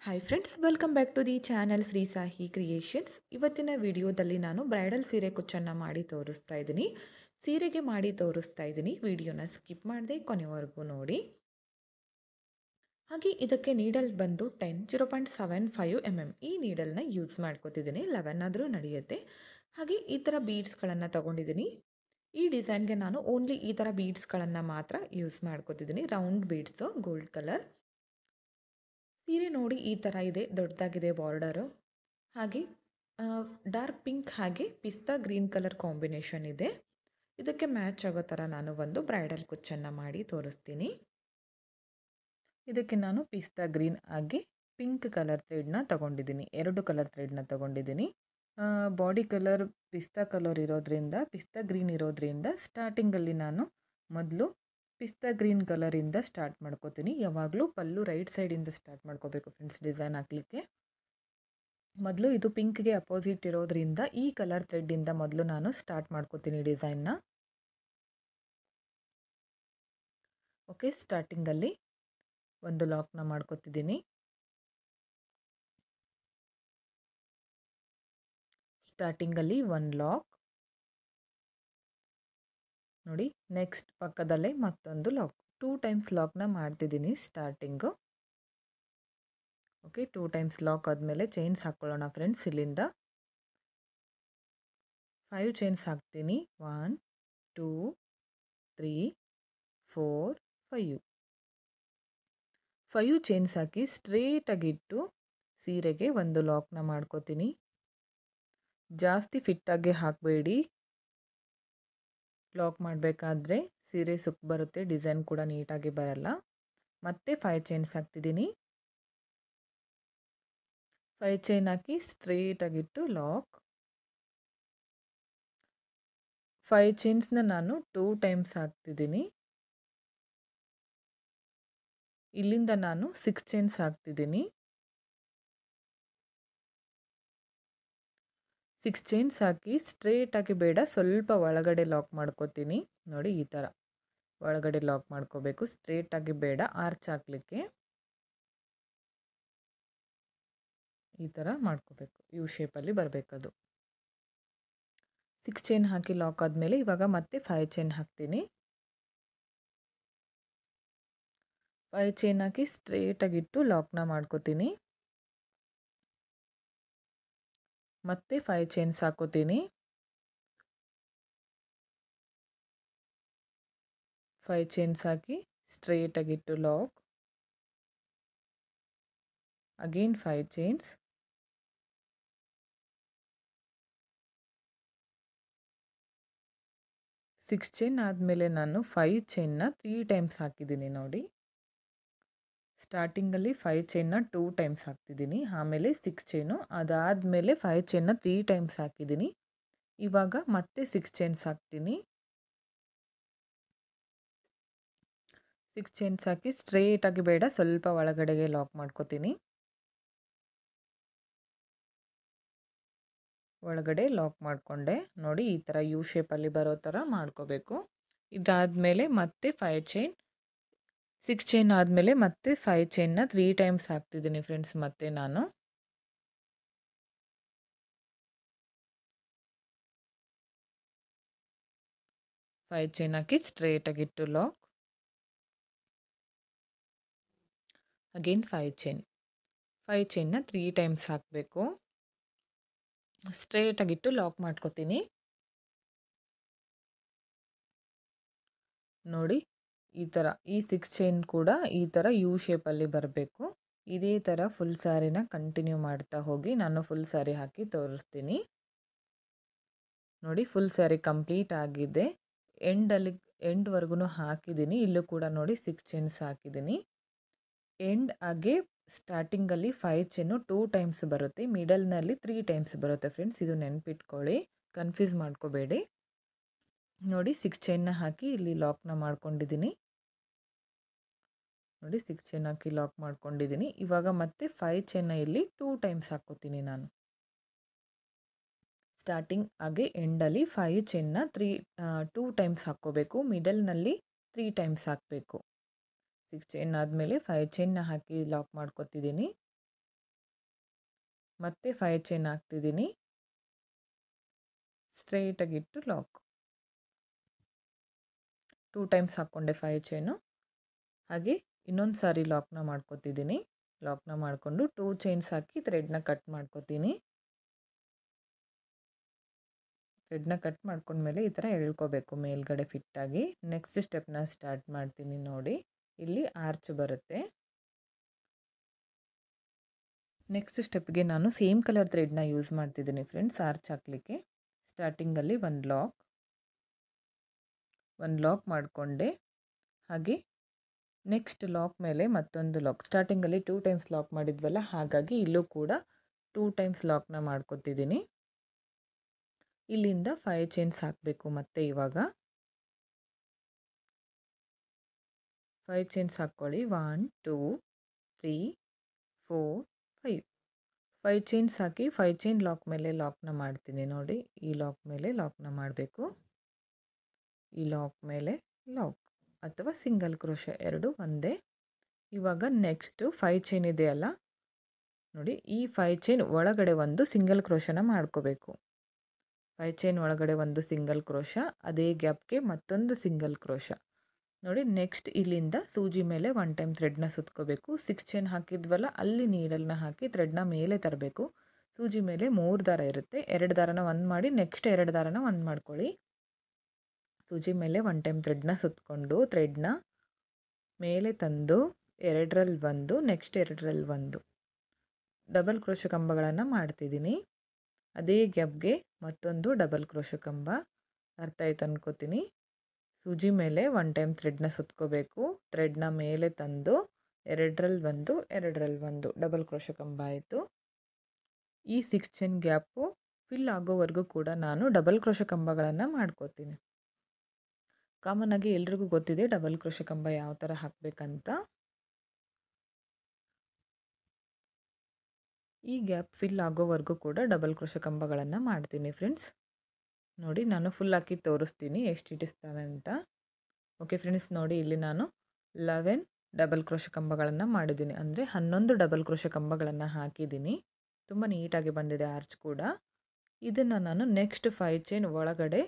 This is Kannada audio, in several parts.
Hi friends, welcome back to the channel Shri Sahi creations. ಇವತ್ತಿನ ವಿಡಿಯೋದಲ್ಲಿ ನಾನು ಬ್ರೈಡಲ್ ಸೀರೆ ಕುಚ್ಚನ್ನು ಮಾಡಿ ತೋರಿಸ್ತಾ ಇದ್ದೀನಿ. ಸೀರೆಗೆ ಮಾಡಿ ತೋರಿಸ್ತಾ ಇದ್ದೀನಿ. ವಿಡಿಯೋನ ಸ್ಕಿಪ್ ಮಾಡದೆ ಕೊನೆವರೆಗೂ ನೋಡಿ. ಹಾಗೆ ಇದಕ್ಕೆ ನೀಡಲ್ ಬಂದು 0.75 mm ಈ ನೀಡಲ್ನ ಯೂಸ್ ಮಾಡ್ಕೋತಿದ್ದೀನಿ. 11 ಆದರೂ ನಡೆಯುತ್ತೆ. ಹಾಗೆ ಈ ಥರ ಬೀಡ್ಸ್ಗಳನ್ನು ತಗೊಂಡಿದ್ದೀನಿ. ಈ ಡಿಸೈನ್ಗೆ ನಾನು ಓನ್ಲಿ ಈ ಥರ ಬೀಡ್ಸ್ಗಳನ್ನು ಮಾತ್ರ ಯೂಸ್ ಮಾಡ್ಕೋತಿದ್ದೀನಿ. Round beads, gold colour. ಸೀರೆ ನೋಡಿ ಈ ಥರ ಇದೆ, ದೊಡ್ಡದಾಗಿದೆ ಬಾರ್ಡರು. ಹಾಗೆ ಡಾರ್ಕ್ ಪಿಂಕ್ ಹಾಗೆ ಪಿಸ್ತಾ ಗ್ರೀನ್ ಕಲರ್ ಕಾಂಬಿನೇಷನ್ ಇದೆ. ಇದಕ್ಕೆ ಮ್ಯಾಚ್ ಆಗೋ ಥರ ನಾನು ಒಂದು ಬ್ರೈಡಲ್ ಕುಚ್ಚನ್ನು ಮಾಡಿ ತೋರಿಸ್ತೀನಿ. ಇದಕ್ಕೆ ನಾನು ಪಿಸ್ತಾ ಗ್ರೀನ್ ಹಾಗೆ ಪಿಂಕ್ ಕಲರ್ ಥ್ರೆಡ್ನ ತಗೊಂಡಿದ್ದೀನಿ. 2 ಕಲರ್ ಥ್ರೆಡ್ನ ತಗೊಂಡಿದ್ದೀನಿ. ಬಾಡಿ ಕಲರ್ ಪಿಸ್ತಾ ಕಲರ್ ಇರೋದ್ರಿಂದ, ಪಿಸ್ತಾ ಗ್ರೀನ್ ಇರೋದ್ರಿಂದ ಸ್ಟಾರ್ಟಿಂಗಲ್ಲಿ ನಾನು ಮೊದಲು ಪಿಸ್ತಾ ಗ್ರೀನ್ ಕಲರಿಂದ ಸ್ಟಾರ್ಟ್ ಮಾಡ್ಕೋತೀನಿ. ಯಾವಾಗಲೂ ಪಲ್ಲು ರೈಟ್ ಸೈಡಿಂದ ಸ್ಟಾರ್ಟ್ ಮಾಡ್ಕೋಬೇಕು ಫ್ರೆಂಡ್ಸ್ ಡಿಸೈನ್ ಹಾಕಲಿಕ್ಕೆ. ಮೊದಲು ಇದು ಪಿಂಕ್ಗೆ ಅಪೋಸಿಟ್ ಇರೋದ್ರಿಂದ ಈ ಕಲರ್ ಥ್ರೆಡ್ಡಿಂದ ಮೊದಲು ನಾನು ಸ್ಟಾರ್ಟ್ ಮಾಡ್ಕೋತೀನಿ ಡಿಸೈನ್ನ. ಓಕೆ, ಸ್ಟಾರ್ಟಿಂಗಲ್ಲಿ ಒಂದು ಲಾಕ್ನ ಮಾಡ್ಕೋತಿದ್ದೀನಿ. ಸ್ಟಾರ್ಟಿಂಗಲ್ಲಿ ಒಂದು ಲಾಕ್ ನೋಡಿ. ನೆಕ್ಸ್ಟ್ ಪಕ್ಕದಲ್ಲೇ ಮತ್ತೊಂದು ಲಾಕ್, 2 ಟೈಮ್ಸ್ ಲಾಕ್ನ ಮಾಡ್ತಿದ್ದೀನಿ ಸ್ಟಾರ್ಟಿಂಗು. ಓಕೆ, 2 ಟೈಮ್ಸ್ ಲಾಕ್ ಆದಮೇಲೆ ಚೈನ್ಸ್ ಹಾಕ್ಕೊಳ್ಳೋಣ ಫ್ರೆಂಡ್ಸ್. ಇಲ್ಲಿಂದ 5 ಚೈನ್ಸ್ ಹಾಕ್ತೀನಿ. 1 2 3 4 5 ಚೈನ್ಸ್ ಹಾಕಿ ಸ್ಟ್ರೇಟಾಗಿಟ್ಟು ಸೀರೆಗೆ ಒಂದು ಲಾಕ್ನ ಮಾಡ್ಕೋತೀನಿ. ಜಾಸ್ತಿ ಫಿಟ್ಟಾಗಿ ಹಾಕಬೇಡಿ. ಲಾಕ್ ಮಾಡಬೇಕಾದ್ರೆ ಸೀರೆ ಸುಕ್ ಬರುತ್ತೆ, ಡಿಸೈನ್ ಕೂಡ ನೀಟಾಗಿ ಬರಲ್ಲ. ಮತ್ತೆ 5 ಚೈನ್ಸ್ ಹಾಕ್ತಿದ್ದೀನಿ. 5 ಚೈನ್ ಹಾಕಿ ಸ್ಟ್ರೇಟಾಗಿಟ್ಟು ಲಾಕ್. 5 ಚೈನ್ಸ್ನ ನಾನು 2 ಟೈಮ್ಸ್ ಹಾಕ್ತಿದ್ದೀನಿ. ಇಲ್ಲಿಂದ ನಾನು 6 ಚೈನ್ಸ್ ಹಾಕ್ತಿದ್ದೀನಿ. 6 ಚೈನ್ಸ್ ಹಾಕಿ ಸ್ಟ್ರೇಟಾಗಿ ಬೇಡ, ಸ್ವಲ್ಪ ಒಳಗಡೆ ಲಾಕ್ ಮಾಡ್ಕೋತೀನಿ. ನೋಡಿ ಈ ಥರ ಒಳಗಡೆ ಲಾಕ್ ಮಾಡ್ಕೋಬೇಕು, ಸ್ಟ್ರೇಟಾಗಿ ಬೇಡ, ಆರ್ಚ್ ಹಾಕಲಿಕ್ಕೆ ಈ ಥರ ಮಾಡ್ಕೋಬೇಕು. ಯು ಶೇಪಲ್ಲಿ ಬರಬೇಕದು. 6 ಚೈನ್ ಹಾಕಿ ಲಾಕ್ ಆದಮೇಲೆ ಇವಾಗ ಮತ್ತೆ 5 ಚೈನ್ ಹಾಕ್ತೀನಿ. 5 ಚೈನ್ ಹಾಕಿ ಸ್ಟ್ರೇಟಾಗಿಟ್ಟು ಲಾಕ್ನ ಮಾಡ್ಕೋತೀನಿ. ಮತ್ತೆ 5 ಚೈನ್ಸ್ ಹಾಕೋತೀನಿ. 5 ಚೈನ್ಸ್ ಹಾಕಿ ಸ್ಟ್ರೇಟಾಗಿಟ್ಟು ಲಾಕ್. Again 5 chains. 6 ಚೈನ್ ಆದಮೇಲೆ ನಾನು 5 ಚೈನ್ನ 3 ಟೈಮ್ಸ್ ಹಾಕಿದ್ದೀನಿ ನೋಡಿ. ಸ್ಟಾರ್ಟಿಂಗಲ್ಲಿ 5 ಚೈನ್ನ 2 ಟೈಮ್ಸ್ ಹಾಕ್ತಿದ್ದೀನಿ, ಆಮೇಲೆ 6 ಚೈನು, ಅದಾದಮೇಲೆ 5 ಚೈನ್ನ 3 ಟೈಮ್ಸ್ ಹಾಕಿದ್ದೀನಿ. ಇವಾಗ ಮತ್ತೆ 6 ಚೈನ್ಸ್ ಹಾಕ್ತೀನಿ. 6 ಚೈನ್ಸ್ ಹಾಕಿ ಸ್ಟ್ರೇಟಾಗಿ ಬೇಡ, ಸ್ವಲ್ಪ ಒಳಗಡೆಗೆ ಲಾಕ್ ಮಾಡ್ಕೋತೀನಿ. ಒಳಗಡೆ ಲಾಕ್ ಮಾಡಿಕೊಂಡೆ ನೋಡಿ. ಈ ಥರ ಯು ಶೇಪಲ್ಲಿ ಬರೋ ಥರ ಮಾಡ್ಕೋಬೇಕು. ಇದಾದಮೇಲೆ ಮತ್ತೆ 5 ಚೈನ್. 6 ಚೈನ್ ಆದಮೇಲೆ ಮತ್ತೆ 5 ಚೈನ್ನ 3 ಟೈಮ್ಸ್ ಹಾಕ್ತಿದ್ದೀನಿ ಫ್ರೆಂಡ್ಸ್. ಮತ್ತೆ ನಾನು 5 ಚೈನ್ ಹಾಕಿ ಸ್ಟ್ರೇಟಾಗಿಟ್ಟು ಲಾಕ್. Again 5 chain. 5 ಚೈನ್ನ 3 ಟೈಮ್ಸ್ ಹಾಕಬೇಕು. ಸ್ಟ್ರೇಟಾಗಿಟ್ಟು ಲಾಕ್ ಮಾಡ್ಕೋತೀನಿ. ನೋಡಿ ಈ ಥರ, ಈ 6 ಚೈನ್ ಕೂಡ ಈ ಥರ ಯು ಶೇಪಲ್ಲಿ ಬರಬೇಕು. ಇದೇ ಥರ ಫುಲ್ ಸ್ಯಾರಿನ ಕಂಟಿನ್ಯೂ ಮಾಡ್ತಾ ಹೋಗಿ. ನಾನು ಫುಲ್ ಸ್ಯಾರಿ ಹಾಕಿ ತೋರಿಸ್ತೀನಿ ನೋಡಿ. ಫುಲ್ ಸ್ಯಾರಿ ಕಂಪ್ಲೀಟ್ ಆಗಿದೆ. ಎಂಡ್ವರೆಗೂ ಹಾಕಿದ್ದೀನಿ. ಇಲ್ಲೂ ಕೂಡ ನೋಡಿ 6 ಚೈನ್ಸ್ ಹಾಕಿದ್ದೀನಿ. ಎಂಡ್ ಆಗಿ ಸ್ಟಾರ್ಟಿಂಗಲ್ಲಿ 5 ಚೈನು 2 ಟೈಮ್ಸ್ ಬರುತ್ತೆ, ಮಿಡಲ್ನಲ್ಲಿ 3 ಟೈಮ್ಸ್ ಬರುತ್ತೆ ಫ್ರೆಂಡ್ಸ್. ಇದು ನೆನಪಿಟ್ಕೊಳ್ಳಿ, ಕನ್ಫ್ಯೂಸ್ ಮಾಡ್ಕೋಬೇಡಿ. ನೋಡಿ 6 ಚೈನ್ನ ಹಾಕಿ ಇಲ್ಲಿ ಲಾಕ್ನ ಮಾಡ್ಕೊಂಡಿದ್ದೀನಿ ನೋಡಿ. 6 ಚೈನ್ ಹಾಕಿ ಲಾಕ್ ಮಾಡ್ಕೊಂಡಿದ್ದೀನಿ. ಇವಾಗ ಮತ್ತೆ 5 ಚೈನ್ನ ಇಲ್ಲಿ 2 ಟೈಮ್ಸ್ ಹಾಕೋತೀನಿ ನಾನು. ಸ್ಟಾರ್ಟಿಂಗ್ ಆಗಿ ಎಂಡಲ್ಲಿ 5 ಚೈನ್ನ 2 ಟೈಮ್ಸ್ ಹಾಕ್ಕೋಬೇಕು, ಮಿಡಲ್ನಲ್ಲಿ 3 ಟೈಮ್ಸ್ ಹಾಕಬೇಕು. 6 ಚೈನ್ ಆದಮೇಲೆ 5 ಚೈನ್ನ ಹಾಕಿ ಲಾಕ್ ಮಾಡ್ಕೊತಿದ್ದೀನಿ. ಮತ್ತೆ 5 ಚೈನ್ ಹಾಕ್ತಿದ್ದೀನಿ. ಸ್ಟ್ರೈಟಾಗಿಟ್ಟು ಲಾಕ್. 2 ಟೈಮ್ಸ್ ಹಾಕ್ಕೊಂಡೆ 5 ಚೈನು. ಹಾಗೆ ಇನ್ನೊಂದು ಸಾರಿ ಲಾಕ್ನ ಮಾಡ್ಕೊತಿದ್ದೀನಿ. ಲಾಕ್ನ ಮಾಡಿಕೊಂಡು 2 ಚೈನ್ಸ್ ಹಾಕಿ ಥ್ರೆಡ್ನ ಕಟ್ ಮಾಡ್ಕೊತೀನಿ. ಥ್ರೆಡ್ನ ಕಟ್ ಮಾಡ್ಕೊಂಡ್ಮೇಲೆ ಈ ಥರ ಎಳ್ಕೋಬೇಕು ಮೇಲ್ಗಡೆ ಫಿಟ್ಟಾಗಿ. ನೆಕ್ಸ್ಟ್ ಸ್ಟೆಪ್ನ ಸ್ಟಾರ್ಟ್ ಮಾಡ್ತೀನಿ ನೋಡಿ. ಇಲ್ಲಿ ಆರ್ಚ್ ಬರುತ್ತೆ. ನೆಕ್ಸ್ಟ್ ಸ್ಟೆಪ್ಗೆ ನಾನು ಸೇಮ್ ಕಲರ್ ಥ್ರೆಡ್ನ ಯೂಸ್ ಮಾಡ್ತಿದ್ದೀನಿ ಫ್ರೆಂಡ್ಸ್ ಆರ್ಚ್ ಹಾಕಲಿಕ್ಕೆ. ಸ್ಟಾರ್ಟಿಂಗಲ್ಲಿ ಒಂದು ಲಾಕ್ ಮಾಡಿಕೊಂಡೆ. ಹಾಗೆ ನೆಕ್ಸ್ಟ್ ಲಾಕ್ ಮೇಲೆ ಮತ್ತೊಂದು ಲಾಕ್. ಸ್ಟಾರ್ಟಿಂಗಲ್ಲಿ 2 ಟೈಮ್ಸ್ ಲಾಕ್ ಮಾಡಿದ್ವಲ್ಲ, ಹಾಗಾಗಿ ಇಲ್ಲೂ ಕೂಡ 2 ಟೈಮ್ಸ್ ಲಾಕ್ನ ಮಾಡ್ಕೊತಿದ್ದೀನಿ. ಇಲ್ಲಿಂದ 5 ಚೈನ್ಸ್ ಹಾಕಬೇಕು. ಮತ್ತೆ ಇವಾಗ 5 ಚೈನ್ಸ್ ಹಾಕ್ಕೊಳ್ಳಿ. 1 2 3 4 5. 5 ಚೈನ್ಸ್ ಹಾಕಿ 5 ಚೈನ್ ಲಾಕ್ ಮೇಲೆ ಲಾಕ್ನ ಮಾಡ್ತೀನಿ ನೋಡಿ. ಈ ಲಾಕ್ ಮೇಲೆ ಲಾಕ್ನ ಮಾಡಬೇಕು. ಈ ಲಾಕ್ ಮೇಲೆ ಲಾಕ್ ಅಥವಾ ಸಿಂಗಲ್ ಕ್ರೋಶೆ ಎರಡು ಒಂದೇ. ಇವಾಗ ನೆಕ್ಸ್ಟು 5 ಚೈನ್ ಇದೆಯಲ್ಲ ನೋಡಿ, ಈ 5 ಚೈನ್ ಒಳಗಡೆ ಒಂದು ಸಿಂಗಲ್ ಕ್ರೋಶನ ಮಾಡ್ಕೋಬೇಕು. 5 ಚೈನ್ ಒಳಗಡೆ ಒಂದು ಸಿಂಗಲ್ ಕ್ರೋಶ, ಅದೇ ಗ್ಯಾಪ್ಗೆ ಮತ್ತೊಂದು ಸಿಂಗಲ್ ಕ್ರೋಶ ನೋಡಿ. ನೆಕ್ಸ್ಟ್ ಇಲ್ಲಿಂದ ಸೂಜಿ ಮೇಲೆ 1 ಟೈಮ್ ಥ್ರೆಡ್ನ ಸುತ್ಕೋಬೇಕು. 6 ಚೈನ್ ಹಾಕಿದ್ವಲ್ಲ, ಅಲ್ಲಿ ನೀಡಲ್ನ ಹಾಕಿ ಥ್ರೆಡ್ನ ಮೇಲೆ ತರಬೇಕು. ಸೂಜಿ ಮೇಲೆ 3 ದಾರ ಇರುತ್ತೆ, 2 ದಾರನ ಒಂದು ಮಾಡಿ ನೆಕ್ಸ್ಟ್ 2 ದಾರನ ಒಂದು ಮಾಡ್ಕೊಳ್ಳಿ. ಸೂಜಿ ಮೇಲೆ 1 ಟೈಮ್ ಥ್ರೆಡ್ನ ಸುತ್ತಕೊಂಡು ಥ್ರೆಡ್ನ ಮೇಲೆ ತಂದು 2ರಲ್ಲಿ ಒಂದು, ನೆಕ್ಸ್ಟ್ 2ರಲ್ಲಿ ಒಂದು ಡಬಲ್ ಕ್ರೋಶ ಕಂಬಗಳನ್ನು ಮಾಡ್ತಿದ್ದೀನಿ. ಅದೇ ಗ್ಯಾಪ್ಗೆ ಮತ್ತೊಂದು ಡಬಲ್ ಕ್ರೋಶ ಕಂಬ. ಅರ್ಥ ಆಯ್ತು ಅನ್ಕೋತೀನಿ. ಸೂಜಿ ಮೇಲೆ 1 ಟೈಮ್ ಥ್ರೆಡ್ನ ಸುತ್ಕೋಬೇಕು. ಥ್ರೆಡ್ನ ಮೇಲೆ ತಂದು 2ರಲ್ಲಿ ಒಂದು, 2ರಲ್ಲಿ ಒಂದು ಡಬಲ್ ಕ್ರೋಶ ಕಂಬ ಆಯಿತು. ಈ 6 ಚೈನ್ ಗ್ಯಾಪು ಫಿಲ್ ಆಗೋವರೆಗೂ ಕೂಡ ನಾನು ಡಬಲ್ ಕ್ರೋಶ ಕಂಬಗಳನ್ನು ಮಾಡ್ಕೋತೀನಿ. ಕಾಮನ್ ಆಗಿ ಎಲ್ರಿಗೂ ಗೊತ್ತಿದೆ ಡಬಲ್ ಕ್ರೋಶ ಕಂಬ ಯಾವ ಥರ ಹಾಕಬೇಕಂತ. ಈ ಗ್ಯಾಪ್ ಫಿಲ್ ಆಗೋವರೆಗೂ ಕೂಡ ಡಬಲ್ ಕ್ರೋಶ ಕಂಬಗಳನ್ನು ಮಾಡ್ತೀನಿ ಫ್ರೆಂಡ್ಸ್. ನೋಡಿ, ನಾನು ಫುಲ್ ಹಾಕಿ ತೋರಿಸ್ತೀನಿ ಎಷ್ಟು ಇಟ್ಟಿಸ್ತವೆ ಅಂತ. ಓಕೆ ಫ್ರೆಂಡ್ಸ್, ನೋಡಿ ಇಲ್ಲಿ ನಾನು 11 ಡಬಲ್ ಕ್ರೋಶ ಕಂಬಗಳನ್ನು ಮಾಡಿದ್ದೀನಿ. ಅಂದರೆ 11 ಡಬಲ್ ಕ್ರೋಶ ಕಂಬಗಳನ್ನು ಹಾಕಿದ್ದೀನಿ. ತುಂಬ ನೀಟಾಗಿ ಬಂದಿದೆ ಆರ್ಚ್ ಕೂಡ. ಇದನ್ನು ನಾನು ನೆಕ್ಸ್ಟ್ 5 ಚೈನ್ ಒಳಗಡೆ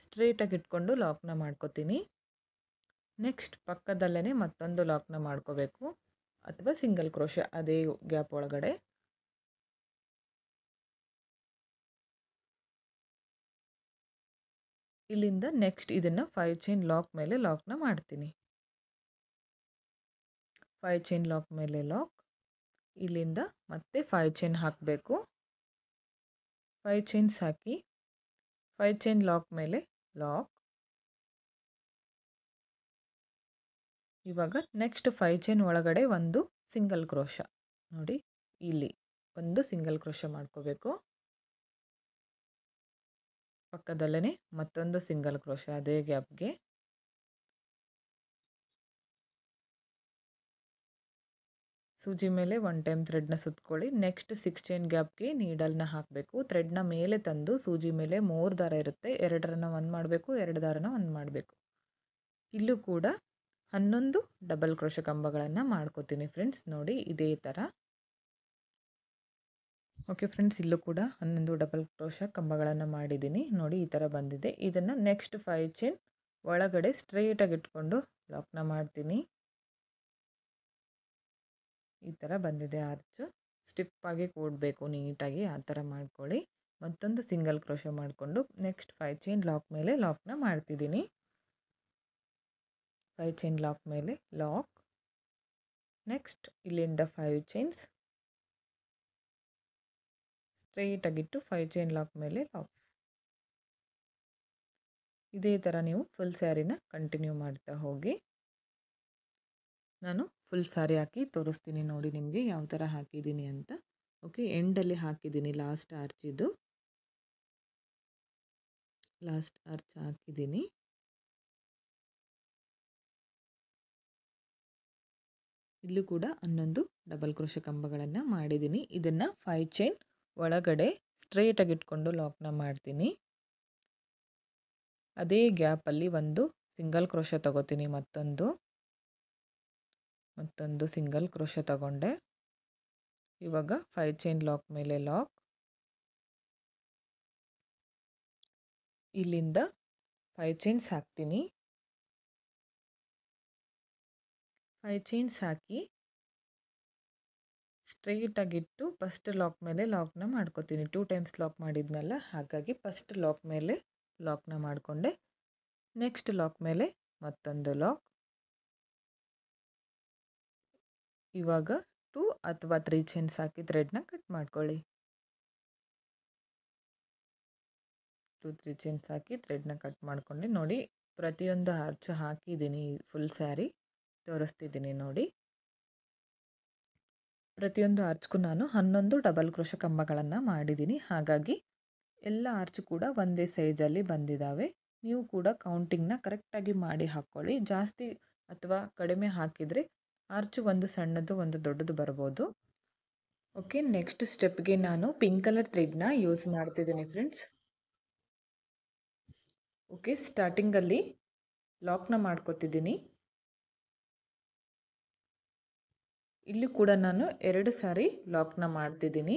ಸ್ಟ್ರೇಟಾಗಿ ಇಟ್ಕೊಂಡು ಲಾಕ್ನ ಮಾಡ್ಕೋತೀನಿ. ನೆಕ್ಸ್ಟ್ ಪಕ್ಕದಲ್ಲೇ ಮತ್ತೊಂದು ಲಾಕ್ನ ಮಾಡ್ಕೋಬೇಕು ಅಥವಾ ಸಿಂಗಲ್ ಕ್ರೋಶ ಅದೇ ಗ್ಯಾಪ್ ಒಳಗಡೆ. ಇಲ್ಲಿಂದ ನೆಕ್ಸ್ಟ್ ಇದನ್ನು 5 ಚೈನ್ ಲಾಕ್ ಮೇಲೆ ಲಾಕ್ನ ಮಾಡ್ತೀನಿ. 5 ಚೈನ್ ಲಾಕ್ ಮೇಲೆ ಲಾಕ್. ಇಲ್ಲಿಂದ ಮತ್ತೆ 5 ಚೈನ್ ಹಾಕಬೇಕು. 5 ಚೈನ್ಸ್ ಹಾಕಿ 5 ಚೈನ್ ಲಾಕ್ ಮೇಲೆ ಲಾಕ್. ಇವಾಗ ನೆಕ್ಸ್ಟ್ 5 ಚೈನ್ ಒಳಗಡೆ ಒಂದು ಸಿಂಗಲ್ ಕ್ರೋಶ ನೋಡಿ, ಇಲ್ಲಿ ಒಂದು ಸಿಂಗಲ್ ಕ್ರೋಶ ಮಾಡ್ಕೋಬೇಕು. ಪಕ್ಕದಲ್ಲೇ ಮತ್ತೊಂದು ಸಿಂಗಲ್ ಕ್ರೋಶ ಅದೇ ಗ್ಯಾಪ್ಗೆ. ಸೂಜಿ ಮೇಲೆ 1 ಟೈಮ್ ಥ್ರೆಡ್ನ ಸುತ್ಕೊಳ್ಳಿ. ನೆಕ್ಸ್ಟ್ 6 ಚೈನ್ ಗ್ಯಾಪ್ಗೆ ನೀಡಲ್ನ ಹಾಕಬೇಕು. ಥ್ರೆಡ್ನ ಮೇಲೆ ತಂದು ಸೂಜಿ ಮೇಲೆ 3 ದಾರ ಇರುತ್ತೆ, 2ರನ್ನ ಒಂದು ಮಾಡಬೇಕು, 2 ದಾರನ ಒಂದು ಮಾಡಬೇಕು. ಇಲ್ಲೂ ಕೂಡ 11 ಡಬಲ್ ಕ್ರೋಶ ಕಂಬಗಳನ್ನು ಮಾಡ್ಕೋತೀನಿ ಫ್ರೆಂಡ್ಸ್. ನೋಡಿ ಇದೇ ಥರ. ಓಕೆ ಫ್ರೆಂಡ್ಸ್, ಇಲ್ಲೂ ಕೂಡ 11 ಡಬಲ್ ಕ್ರೋಶ ಕಂಬಗಳನ್ನು ಮಾಡಿದ್ದೀನಿ. ನೋಡಿ ಈ ಥರ ಬಂದಿದೆ. ಇದನ್ನು ನೆಕ್ಸ್ಟ್ 5 ಚೈನ್ ಒಳಗಡೆ ಸ್ಟ್ರೈಟಾಗಿ ಇಟ್ಕೊಂಡು ಲಾಕ್ನ ಮಾಡ್ತೀನಿ. ಈ ಥರ ಬಂದಿದೆ ಆರ್ಚು. ಸ್ಟಿಪ್ಪಾಗಿ ಕೂಡಬೇಕು ನೀಟಾಗಿ, ಆ ಥರ ಮಾಡ್ಕೊಳ್ಳಿ. ಮತ್ತೊಂದು ಸಿಂಗಲ್ ಕ್ರೋಶ ಮಾಡಿಕೊಂಡು ನೆಕ್ಸ್ಟ್ 5 ಚೈನ್ ಲಾಕ್ ಮೇಲೆ ಲಾಕ್ನ ಮಾಡ್ತಿದ್ದೀನಿ. 5 ಚೈನ್ ಲಾಕ್ ಮೇಲೆ ಲಾಕ್. ನೆಕ್ಸ್ಟ್ ಇಲ್ಲಿಂದ 5 ಚೈನ್ಸ್ ಸ್ಟ್ರೈಟಾಗಿಟ್ಟು 5 ಚೈನ್ ಲಾಕ್ ಮೇಲೆ ಲಾಕ್. ಇದೇ ಥರ ನೀವು ಫುಲ್ ಸ್ಯಾರಿನ ಕಂಟಿನ್ಯೂ ಮಾಡ್ತಾ ಹೋಗಿ. ನಾನು ಫುಲ್ ಸ್ಯಾರಿ ಹಾಕಿ ತೋರಿಸ್ತೀನಿ ನೋಡಿ ನಿಮಗೆ ಯಾವ ಥರ ಹಾಕಿದ್ದೀನಿ ಅಂತ. ಓಕೆ, ಎಂಡಲ್ಲಿ ಹಾಕಿದ್ದೀನಿ ಲಾಸ್ಟ್ ಆರ್ಚ್. ಇದು ಲಾಸ್ಟ್ ಆರ್ಚ್ ಹಾಕಿದ್ದೀನಿ. ಇಲ್ಲೂ ಕೂಡ 11 ಡಬಲ್ ಕ್ರೋಶ ಕಂಬಗಳನ್ನು ಮಾಡಿದ್ದೀನಿ. ಇದನ್ನು 5 ಚೈನ್ ಒಳಗಡೆ ಸ್ಟ್ರೈಟಾಗಿ ಇಟ್ಕೊಂಡು ಲಾಕ್ನ ಮಾಡ್ತೀನಿ. ಅದೇ ಗ್ಯಾಪಲ್ಲಿ ಒಂದು ಸಿಂಗಲ್ ಕ್ರೋಶ ತಗೋತೀನಿ. ಮತ್ತೊಂದು ಸಿಂಗಲ್ ಕ್ರೋಶ ತಗೊಂಡೆ. ಇವಾಗ 5 ಚೈನ್ ಲಾಕ್ ಮೇಲೆ ಲಾಕ್, ಇಲ್ಲಿಂದ 5 ಚೈನ್ಸ್ ಹಾಕ್ತೀನಿ. 5 ಚೈನ್ಸ್ ಹಾಕಿ ಸ್ಟ್ರೈಟಾಗಿಟ್ಟು ಫಸ್ಟ್ ಲಾಕ್ ಮೇಲೆ ಲಾಕ್ನ ಮಾಡ್ಕೋತೀನಿ. 2 ಟೈಮ್ಸ್ ಲಾಕ್ ಮಾಡಿದ್ನಲ್ಲ, ಹಾಗಾಗಿ ಫಸ್ಟ್ ಲಾಕ್ ಮೇಲೆ ಲಾಕ್ನ ಮಾಡಿಕೊಂಡೆ. ನೆಕ್ಸ್ಟ್ ಲಾಕ್ ಮೇಲೆ ಮತ್ತೊಂದು ಲಾಕ್. ಇವಾಗ 2 ಅಥವಾ 3 ಚೈನ್ಸ್ ಹಾಕಿ ಥ್ರೆಡ್ನ ಕಟ್ ಮಾಡ್ಕೊಳ್ಳಿ. 2, 3 ಚೈನ್ಸ್ ಹಾಕಿ ಥ್ರೆಡ್ನ ಕಟ್ ಮಾಡ್ಕೊಂಡೆ. ನೋಡಿ, ಪ್ರತಿಯೊಂದು ಆರ್ಚ್ ಹಾಕಿದ್ದೀನಿ. ಫುಲ್ ಸ್ಯಾರಿ ತೋರಿಸ್ತಿದ್ದೀನಿ ನೋಡಿ. ಪ್ರತಿಯೊಂದು ಆರ್ಚ್ಗೂ ನಾನು 11 ಡಬಲ್ ಕ್ರೋಶೆ ಕಂಬಗಳನ್ನು ಮಾಡಿದ್ದೀನಿ. ಹಾಗಾಗಿ ಎಲ್ಲ ಆರ್ಚ್ ಕೂಡ ಒಂದೇ ಸೈಜಲ್ಲಿ ಬಂದಿದ್ದಾವೆ. ನೀವು ಕೂಡ ಕೌಂಟಿಂಗ್ನ ಕರೆಕ್ಟಾಗಿ ಮಾಡಿ ಹಾಕ್ಕೊಳ್ಳಿ. ಜಾಸ್ತಿ ಅಥವಾ ಕಡಿಮೆ ಹಾಕಿದರೆ ಆರ್ಚು ಒಂದು ಸಣ್ಣದು ಒಂದು ದೊಡ್ಡದು ಬರ್ಬೋದು. ಓಕೆ, ನೆಕ್ಸ್ಟ್ ಸ್ಟೆಪ್ಗೆ ನಾನು ಪಿಂಕ್ ಕಲರ್ ಥ್ರೆಡ್ನ ಯೂಸ್ ಮಾಡ್ತಿದ್ದೀನಿ ಫ್ರೆಂಡ್ಸ್. ಓಕೆ, ಸ್ಟಾರ್ಟಿಂಗಲ್ಲಿ ಲಾಕ್ನ ಮಾಡ್ಕೊತಿದ್ದೀನಿ. ಇಲ್ಲಿ ಕೂಡ ನಾನು 2 ಸಾರಿ ಲಾಕ್ನ ಮಾಡ್ತಿದ್ದೀನಿ.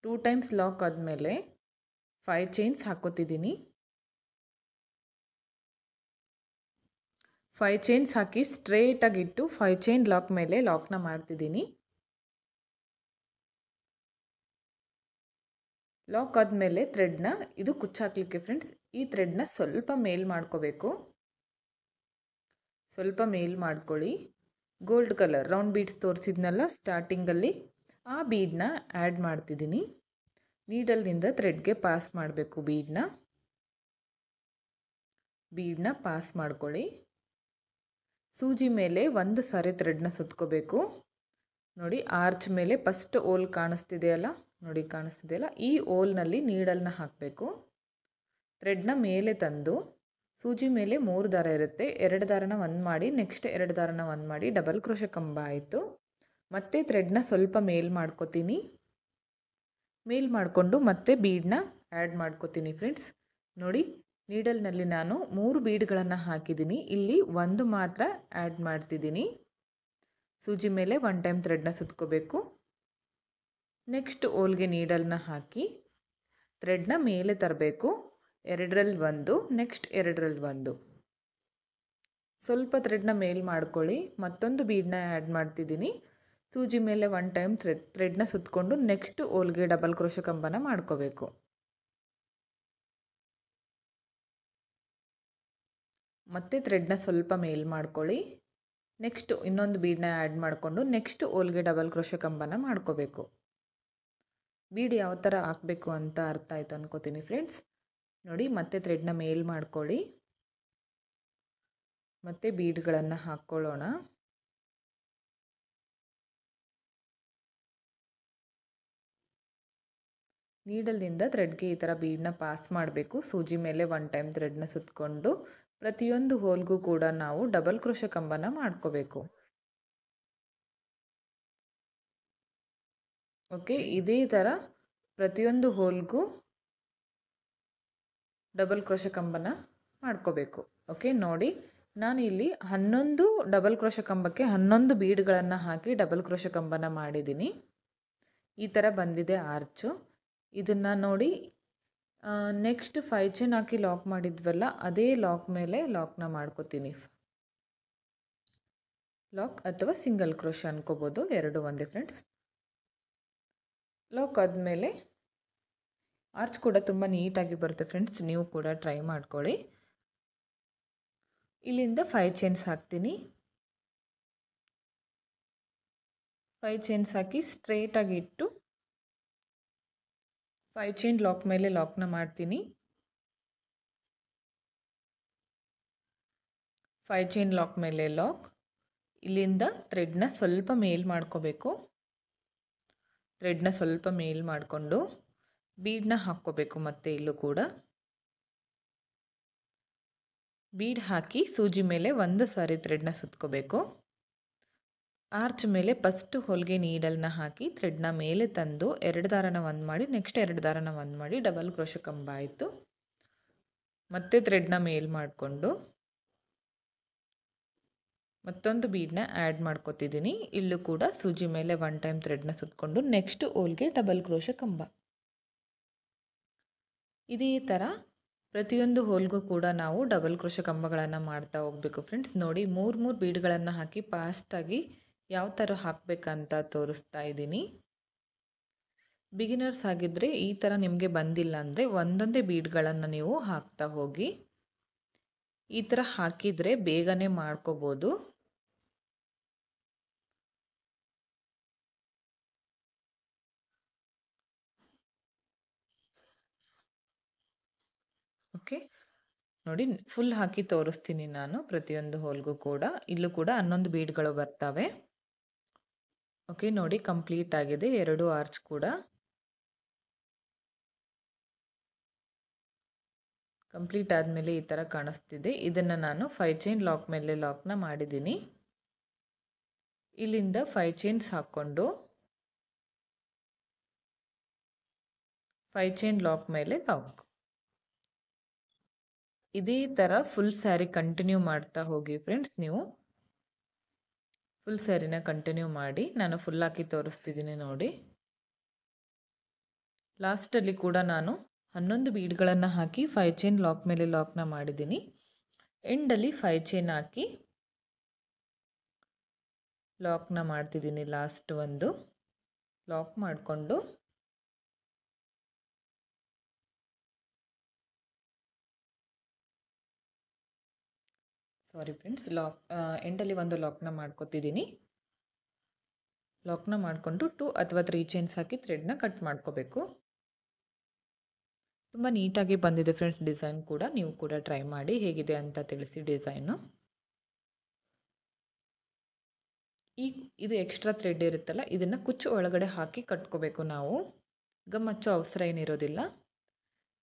2 ಟೈಮ್ಸ್ ಲಾಕ್ ಆದಮೇಲೆ 5 ಚೈನ್ಸ್ ಹಾಕೋತಿದ್ದೀನಿ. 5 ಚೈನ್ಸ್ ಹಾಕಿ ಸ್ಟ್ರೇಟಾಗಿಟ್ಟು 5 ಚೈನ್ ಲಾಕ್ ಮೇಲೆ ಲಾಕ್ನ ಮಾಡ್ತಿದ್ದೀನಿ. ಲಾಕ್ ಆದಮೇಲೆ ಥ್ರೆಡ್ನ ಇದು ಕುಚ್ಚಾಕ್ಲಿಕ್ಕೆ ಫ್ರೆಂಡ್ಸ್, ಈ ಥ್ರೆಡ್ನ ಸ್ವಲ್ಪ ಮೇಲ್ ಮಾಡ್ಕೋಬೇಕು. ಸ್ವಲ್ಪ ಮೇಲ್ ಮಾಡ್ಕೊಳ್ಳಿ. ಗೋಲ್ಡ್ ಕಲರ್ ರೌಂಡ್ ಬೀಡ್ಸ್ ತೋರಿಸಿದ್ನಲ್ಲ ಸ್ಟಾರ್ಟಿಂಗಲ್ಲಿ, ಆ ಬೀಡನ್ನ ಆ್ಯಡ್ ಮಾಡ್ತಿದ್ದೀನಿ. ನೀಡಲ್ನಿಂದ ಥ್ರೆಡ್ಗೆ ಪಾಸ್ ಮಾಡಬೇಕು. ಬೀಡನ್ನ ಪಾಸ್ ಮಾಡ್ಕೊಳ್ಳಿ. ಸೂಜಿ ಮೇಲೆ ಒಂದು ಸಾರಿ ಥ್ರೆಡ್ನ ಸುತ್ಕೋಬೇಕು. ನೋಡಿ, ಆರ್ಚ್ ಮೇಲೆ ಫಸ್ಟ್ ಓಲ್ ಕಾಣಿಸ್ತಿದೆಯಲ್ಲ, ನೋಡಿ ಕಾಣಿಸ್ತಿದೆಯಲ್ಲ, ಈ ಓಲ್ನಲ್ಲಿ ನೀಡಲ್ನ ಹಾಕಬೇಕು. ಥ್ರೆಡ್ನ ಮೇಲೆ ತಂದು ಸೂಜಿ ಮೇಲೆ 3 ದಾರ ಇರುತ್ತೆ, 2 ದಾರನ ಒಂದು ಮಾಡಿ, ನೆಕ್ಸ್ಟ್ 2 ದಾರನ ಒಂದು ಮಾಡಿ, ಡಬಲ್ ಕ್ರೋಶೆ ಕಂಬ ಆಯಿತು. ಮತ್ತೆ ಥ್ರೆಡ್ನ ಸ್ವಲ್ಪ ಮೇಲ್ ಮಾಡ್ಕೋತೀನಿ. ಮೇಲ್ ಮಾಡಿಕೊಂಡು ಮತ್ತೆ ಬೀಡನ್ನ ಆ್ಯಡ್ ಮಾಡ್ಕೋತೀನಿ ಫ್ರೆಂಡ್ಸ್. ನೋಡಿ, ನೀಡಲ್ನಲ್ಲಿ ನಾನು 3 ಬೀಡ್ಗಳನ್ನು ಹಾಕಿದ್ದೀನಿ. ಇಲ್ಲಿ ಒಂದು ಮಾತ್ರ ಆ್ಯಡ್ ಮಾಡ್ತಿದ್ದೀನಿ. ಸೂಜಿ ಮೇಲೆ 1 ಟೈಮ್ ಥ್ರೆಡ್ನ ಸುತ್ಕೋಬೇಕು. ನೆಕ್ಸ್ಟ್ ಓಲ್ಗೆ ನೀಡಲ್ನ ಹಾಕಿ ಥ್ರೆಡ್ನ ಮೇಲೆ ತರಬೇಕು. 2ರಲ್ಲಿ 1, ನೆಕ್ಸ್ಟ್ 2ರಲ್ಲಿ 1. ಸ್ವಲ್ಪ ಥ್ರೆಡ್ನ ಮೇಲ್ ಮಾಡ್ಕೊಳ್ಳಿ. ಮತ್ತೊಂದು ಬೀಡನ್ನ ಆ್ಯಡ್ ಮಾಡ್ತಿದ್ದೀನಿ. ಸೂಜಿ ಮೇಲೆ 1 ಟೈಮ್ ಥ್ರೆಡ್ನ ಸುತ್ತಕೊಂಡು ನೆಕ್ಸ್ಟ್ ಓಲ್ಗೆ ಡಬಲ್ ಕ್ರೋಶೆ ಕಂಬನ ಮಾಡ್ಕೋಬೇಕು. ಮತ್ತೆ ಥ್ರೆಡ್ನ ಸ್ವಲ್ಪ ಮೇಲ್ ಮಾಡ್ಕೊಳ್ಳಿ. ನೆಕ್ಸ್ಟ್ ಇನ್ನೊಂದು ಬೀಡನ್ನ ಆ್ಯಡ್ ಮಾಡಿಕೊಂಡು ನೆಕ್ಸ್ಟ್ ಓಲ್ಗೆ ಡಬಲ್ ಕ್ರೋಶೆ ಕಂಬನ ಮಾಡ್ಕೋಬೇಕು. ಬೀಡ್ ಯಾವ ಥರ ಹಾಕಬೇಕು ಅಂತ ಅರ್ಥ ಆಯಿತು ಅನ್ಕೋತೀನಿ ಫ್ರೆಂಡ್ಸ್. ನೋಡಿ, ಮತ್ತೆ ಥ್ರೆಡ್ನ ಮೇಲ್ ಮಾಡ್ಕೊಳ್ಳಿ. ಮತ್ತೆ ಬೀಡ್ಗಳನ್ನು ಹಾಕ್ಕೊಳ್ಳೋಣ. ನೀಡಲ್ನಿಂದ ಥ್ರೆಡ್ಗೆ ಈ ಥರ ಬೀಡನ್ನ ಪಾಸ್ ಮಾಡಬೇಕು. ಸೂಜಿ ಮೇಲೆ 1 ಟೈಮ್ ಥ್ರೆಡ್ನ ಸುತ್ತಕೊಂಡು ಪ್ರತಿಯೊಂದು ಹೋಲ್ಗೂ ಕೂಡ ನಾವು ಡಬಲ್ ಕ್ರೋಶೆ ಕಂಬನ ಮಾಡ್ಕೋಬೇಕು. ಓಕೆ, ಇದೇ ಥರ ಪ್ರತಿಯೊಂದು ಹೋಲ್ಗೂ ಡಬಲ್ ಕ್ರೋಶೆ ಕಂಬನ ಮಾಡ್ಕೋಬೇಕು. ಓಕೆ, ನೋಡಿ, ನಾನು ಇಲ್ಲಿ 11 ಡಬಲ್ ಕ್ರೋಶೆ ಕಂಬಕ್ಕೆ 11 ಬೀಡ್ಗಳನ್ನು ಹಾಕಿ ಡಬಲ್ ಕ್ರೋಶೆ ಕಂಬನ ಮಾಡಿದ್ದೀನಿ. ಈ ಥರ ಬಂದಿದೆ ಆರ್ಚು. ಇದನ್ನು ನೋಡಿ, ನೆಕ್ಸ್ಟ್ 5 ಚೈನ್ ಹಾಕಿ ಲಾಕ್ ಮಾಡಿದ್ವಲ್ಲ, ಅದೇ ಲಾಕ್ ಮೇಲೆ ಲಾಕ್ನ ಮಾಡ್ಕೋತೀನಿ. ಲಾಕ್ ಅಥವಾ ಸಿಂಗಲ್ ಕ್ರೋಶೆ ಅನ್ಕೋಬೋದು, ಎರಡು ಒಂದೇ ಫ್ರೆಂಡ್ಸ್. ಲಾಕ್ ಆದಮೇಲೆ ಆರ್ಚ್ ಕೂಡ ತುಂಬ ನೀಟಾಗಿ ಬರುತ್ತೆ ಫ್ರೆಂಡ್ಸ್. ನೀವು ಕೂಡ ಟ್ರೈ ಮಾಡ್ಕೊಳ್ಳಿ. ಇಲ್ಲಿಂದ 5 ಚೈನ್ಸ್ ಹಾಕ್ತೀನಿ. 5 ಚೈನ್ಸ್ ಹಾಕಿ ಸ್ಟ್ರೇಟಾಗಿ ಇಟ್ಟು 5 ಚೈನ್ ಲಾಕ್ ಮೇಲೆ ಲಾಕ್ನ ಮಾಡ್ತೀನಿ. 5 ಚೈನ್ ಲಾಕ್ ಮೇಲೆ ಲಾಕ್. ಇಲ್ಲಿಂದ ಥ್ರೆಡ್ನ ಸ್ವಲ್ಪ ಮೇಲ್ ಮಾಡ್ಕೋಬೇಕು. ಥ್ರೆಡ್ನ ಸ್ವಲ್ಪ ಮೇಲ್ ಮಾಡಿಕೊಂಡು ಬೀಡನ್ನ ಹಾಕ್ಕೋಬೇಕು. ಮತ್ತೆ ಇಲ್ಲೂ ಕೂಡ ಬೀಡ್ ಹಾಕಿ ಸೂಜಿ ಮೇಲೆ 1 ಸಾರಿ ಥ್ರೆಡ್ನ ಸುತ್ಕೋಬೇಕು. ಆರ್ಚ್ ಮೇಲೆ ಫಸ್ಟ್ ಹೊಲಿಗೆ ನೀಡಲ್ನ ಹಾಕಿ ಥ್ರೆಡ್ನ ಮೇಲೆ ತಂದು 2 ದಾರನ ಒಂದು ಮಾಡಿ, ನೆಕ್ಸ್ಟ್ 2 ದಾರನ ಒಂದು ಮಾಡಿ, ಡಬಲ್ ಕ್ರೋಶೆ ಕಂಬ ಆಯಿತು. ಮತ್ತೆ ಥ್ರೆಡ್ನ ಮೇಲ್ ಮಾಡಿಕೊಂಡು ಮತ್ತೊಂದು ಬೀಡನ್ನ ಆ್ಯಡ್ ಮಾಡ್ಕೊತಿದ್ದೀನಿ. ಇಲ್ಲೂ ಕೂಡ ಸೂಜಿ ಮೇಲೆ 1 ಟೈಮ್ ಥ್ರೆಡ್ನ ಸುತ್ತಕೊಂಡು ನೆಕ್ಸ್ಟ್ ಹೋಲ್ಗೆ ಡಬಲ್ ಕ್ರೋಶೆ ಕಂಬ. ಇದೇ ಥರ ಪ್ರತಿಯೊಂದು ಹೋಲ್ಗೂ ಕೂಡ ನಾವು ಡಬಲ್ ಕ್ರೋಶೆ ಕಂಬಗಳನ್ನು ಮಾಡ್ತಾ ಹೋಗಬೇಕು ಫ್ರೆಂಡ್ಸ್. ನೋಡಿ 3 ಬೀಡ್ಗಳನ್ನು ಹಾಕಿ ಫಾಸ್ಟಾಗಿ ಯಾವ ಥರ ಹಾಕಬೇಕಂತ ತೋರಿಸ್ತಾ ಇದ್ದೀನಿ. ಬಿಗಿನರ್ಸ್ ಆಗಿದ್ದರೆ ಈ ಥರ ನಿಮಗೆ ಬಂದಿಲ್ಲ ಅಂದರೆ ಒಂದೊಂದೇ ಬೀಡ್ಗಳನ್ನು ನೀವು ಹಾಕ್ತಾ ಹೋಗಿ. ಈ ಥರ ಹಾಕಿದರೆ ಬೇಗನೆ ಮಾಡ್ಕೋಬೋದು. ಓಕೆ, ನೋಡಿ ಫುಲ್ ಹಾಕಿ ತೋರಿಸ್ತೀನಿ ನಾನು ಪ್ರತಿಯೊಂದು ಹೋಲ್ಗೂ ಕೂಡ. ಇಲ್ಲೂ ಕೂಡ 11 ಬೀಡ್ಗಳು ಬರ್ತವೆ. ಓಕೆ, ನೋಡಿ ಕಂಪ್ಲೀಟ್ ಆಗಿದೆ 2 ಆರ್ಚ್ ಕೂಡ. ಕಂಪ್ಲೀಟ್ ಆದಮೇಲೆ ಈ ಥರ ಕಾಣಿಸ್ತಿದೆ. ಇದನ್ನು ನಾನು 5 ಚೈನ್ ಲಾಕ್ ಮೇಲೆ ಲಾಕ್ನ ಮಾಡಿದ್ದೀನಿ. ಇಲ್ಲಿಂದ 5 ಚೈನ್ಸ್ ಹಾಕ್ಕೊಂಡು 5 ಚೈನ್ ಲಾಕ್ ಮೇಲೆ ಲಾಕ್. ಇದೇ ಥರ ಫುಲ್ ಸ್ಯಾರಿ ಕಂಟಿನ್ಯೂ ಮಾಡ್ತಾ ಹೋಗಿ ಫ್ರೆಂಡ್ಸ್. ನೀವು ಫುಲ್ ಸ್ಯಾರಿನ ಕಂಟಿನ್ಯೂ ಮಾಡಿ. ನಾನು ಫುಲ್ ಹಾಕಿ ತೋರಿಸ್ತಿದ್ದೀನಿ ನೋಡಿ. ಲಾಸ್ಟಲ್ಲಿ ಕೂಡ ನಾನು 11 ಬೀಡ್ಗಳನ್ನು ಹಾಕಿ 5 ಚೈನ್ ಲಾಕ್ ಮೇಲೆ ಲಾಕ್ನ ಮಾಡಿದ್ದೀನಿ. ಎಂಡಲ್ಲಿ 5 ಚೈನ್ ಹಾಕಿ ಲಾಕ್ನ ಮಾಡ್ತಿದ್ದೀನಿ. ಲಾಸ್ಟ್ ಒಂದು ಲಾಕ್ ಮಾಡಿಕೊಂಡು ಸಾರಿ ಫ್ರೆಂಡ್ಸ್, ಎಂಡಲ್ಲಿ ಒಂದು ಲಾಕ್ನ ಮಾಡ್ಕೊತಿದ್ದೀನಿ. ಲಾಕ್ನ ಮಾಡಿಕೊಂಡು 2 ಅಥವಾ 3 ಚೈನ್ಸ್ ಹಾಕಿ ಥ್ರೆಡ್ನ ಕಟ್ ಮಾಡ್ಕೋಬೇಕು. ತುಂಬ ನೀಟಾಗಿ ಬಂದಿದೆ ಫ್ರೆಂಡ್ಸ್ ಡಿಸೈನ್ ಕೂಡ. ನೀವು ಕೂಡ ಟ್ರೈ ಮಾಡಿ ಹೇಗಿದೆ ಅಂತ ತಿಳಿಸಿ ಡಿಸೈನು. ಇದು ಎಕ್ಸ್ಟ್ರಾ ಥ್ರೆಡ್ ಇರುತ್ತಲ್ಲ, ಇದನ್ನು ಕುಚ್ಚು ಒಳಗಡೆ ಹಾಕಿ ಕಟ್ಕೋಬೇಕು ನಾವು. ಗಮ್ ಹಚ್ಚೋ ಅವಸರ ಏನಿರೋದಿಲ್ಲ.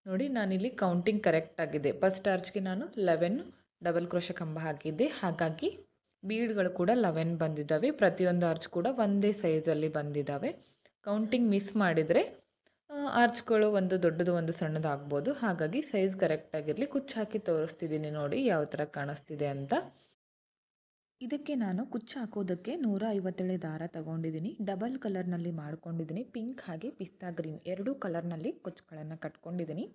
ನೋಡಿ ನಾನಿಲ್ಲಿ ಕೌಂಟಿಂಗ್ ಕರೆಕ್ಟ್ ಆಗಿದೆ. ಫಸ್ಟ್ ಆರ್ಚ್ಗೆ ನಾನು 11 ಡಬಲ್ ಕ್ರೋಶೆ ಕಂಬ ಹಾಕಿದ್ದೆ, ಹಾಗಾಗಿ ಬೀಡ್ಗಳು ಕೂಡ 11 ಬಂದಿದ್ದಾವೆ. ಪ್ರತಿಯೊಂದು ಆರ್ಚ್ ಕೂಡ ಒಂದೇ ಸೈಜಲ್ಲಿ ಬಂದಿದ್ದಾವೆ. ಕೌಂಟಿಂಗ್ ಮಿಸ್ ಮಾಡಿದರೆ ಆರ್ಚ್ಗಳು ಒಂದು ದೊಡ್ಡದು ಒಂದು ಸಣ್ಣದು ಆಗ್ಬೋದು. ಹಾಗಾಗಿ ಸೈಜ್ ಕರೆಕ್ಟಾಗಿರಲಿ. ಕುಚ್ಚು ಹಾಕಿ ತೋರಿಸ್ತಿದ್ದೀನಿ ನೋಡಿ ಯಾವ ಥರ ಕಾಣಿಸ್ತಿದೆ ಅಂತ. ಇದಕ್ಕೆ ನಾನು ಕುಚ್ಚು ಹಾಕೋದಕ್ಕೆ 150 ದಾರ ತಗೊಂಡಿದ್ದೀನಿ. ಡಬಲ್ ಕಲರ್ನಲ್ಲಿ ಮಾಡ್ಕೊಂಡಿದ್ದೀನಿ. ಪಿಂಕ್ ಹಾಗೆ ಪಿಸ್ತಾ ಗ್ರೀನ್ 2 ಕಲರ್ನಲ್ಲಿ ಕುಚ್ಚುಗಳನ್ನು ಕಟ್ಕೊಂಡಿದ್ದೀನಿ.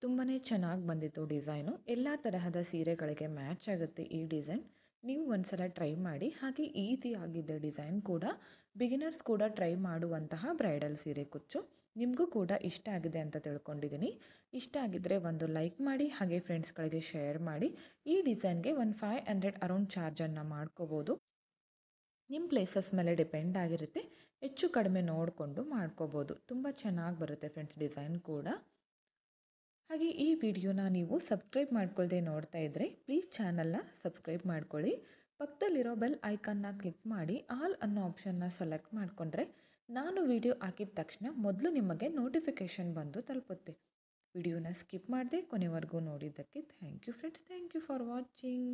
ತುಂಬಾ ಚೆನ್ನಾಗಿ ಬಂದಿತ್ತು ಡಿಸೈನು. ಎಲ್ಲ ತರಹದ ಸೀರೆಗಳಿಗೆ ಮ್ಯಾಚ್ ಆಗುತ್ತೆ ಈ ಡಿಸೈನ್. ನೀವು ಒಂದ್ಸಲ ಟ್ರೈ ಮಾಡಿ. ಹಾಗೆ ಈಸಿ ಆಗಿದೆ ಡಿಸೈನ್ ಕೂಡ. ಬಿಗಿನರ್ಸ್ ಕೂಡ ಟ್ರೈ ಮಾಡುವಂತಹ ಬ್ರೈಡಲ್ ಸೀರೆ ಕುಚ್ಚು. ನಿಮಗೂ ಕೂಡ ಇಷ್ಟ ಆಗಿದೆ ಅಂತ ತಿಳ್ಕೊಂಡಿದ್ದೀನಿ. ಇಷ್ಟ ಆಗಿದ್ದರೆ ಒಂದು ಲೈಕ್ ಮಾಡಿ, ಹಾಗೆ ಫ್ರೆಂಡ್ಸ್ಗಳಿಗೆ ಶೇರ್ ಮಾಡಿ. ಈ ಡಿಸೈನ್ಗೆ ಒಂದು 500 ಅರೌಂಡ್ ಚಾರ್ಜನ್ನು ಮಾಡ್ಕೋಬೋದು. ನಿಮ್ಮ ಪ್ಲೇಸಸ್ ಮೇಲೆ ಡಿಪೆಂಡ್ ಆಗಿರುತ್ತೆ. ಹೆಚ್ಚು ಕಡಿಮೆ ನೋಡಿಕೊಂಡು ಮಾಡ್ಕೋಬೋದು. ತುಂಬ ಚೆನ್ನಾಗಿ ಬರುತ್ತೆ ಫ್ರೆಂಡ್ಸ್ ಡಿಸೈನ್ ಕೂಡ. ಹಾಗೆ ಈ ವಿಡಿಯೋನ ನೀವು ಸಬ್ಸ್ಕ್ರೈಬ್ ಮಾಡ್ಕೊಳ್ಳದೆ ನೋಡ್ತಾ ಇದ್ದರೆ ಪ್ಲೀಸ್ ಚಾನಲ್ನ ಸಬ್ಸ್ಕ್ರೈಬ್ ಮಾಡ್ಕೊಳ್ಳಿ. ಪಕ್ಕದಲ್ಲಿರೋ ಬೆಲ್ ಐಕನ್ನ ಕ್ಲಿಕ್ ಮಾಡಿ ಆಲ್ ಅನ್ನೋ ಆಪ್ಷನ್ನ ಸೆಲೆಕ್ಟ್ ಮಾಡಿಕೊಂಡ್ರೆ ನಾನು ವಿಡಿಯೋ ಹಾಕಿದ ತಕ್ಷಣ ಮೊದಲು ನಿಮಗೆ ನೋಟಿಫಿಕೇಷನ್ ಬಂದು ತಲುಪುತ್ತೆ. ವಿಡಿಯೋನ ಸ್ಕಿಪ್ ಮಾಡದೆ ಕೊನೆವರೆಗೂ ನೋಡಿದ್ದಕ್ಕೆ thank you friends. Thank you for watching.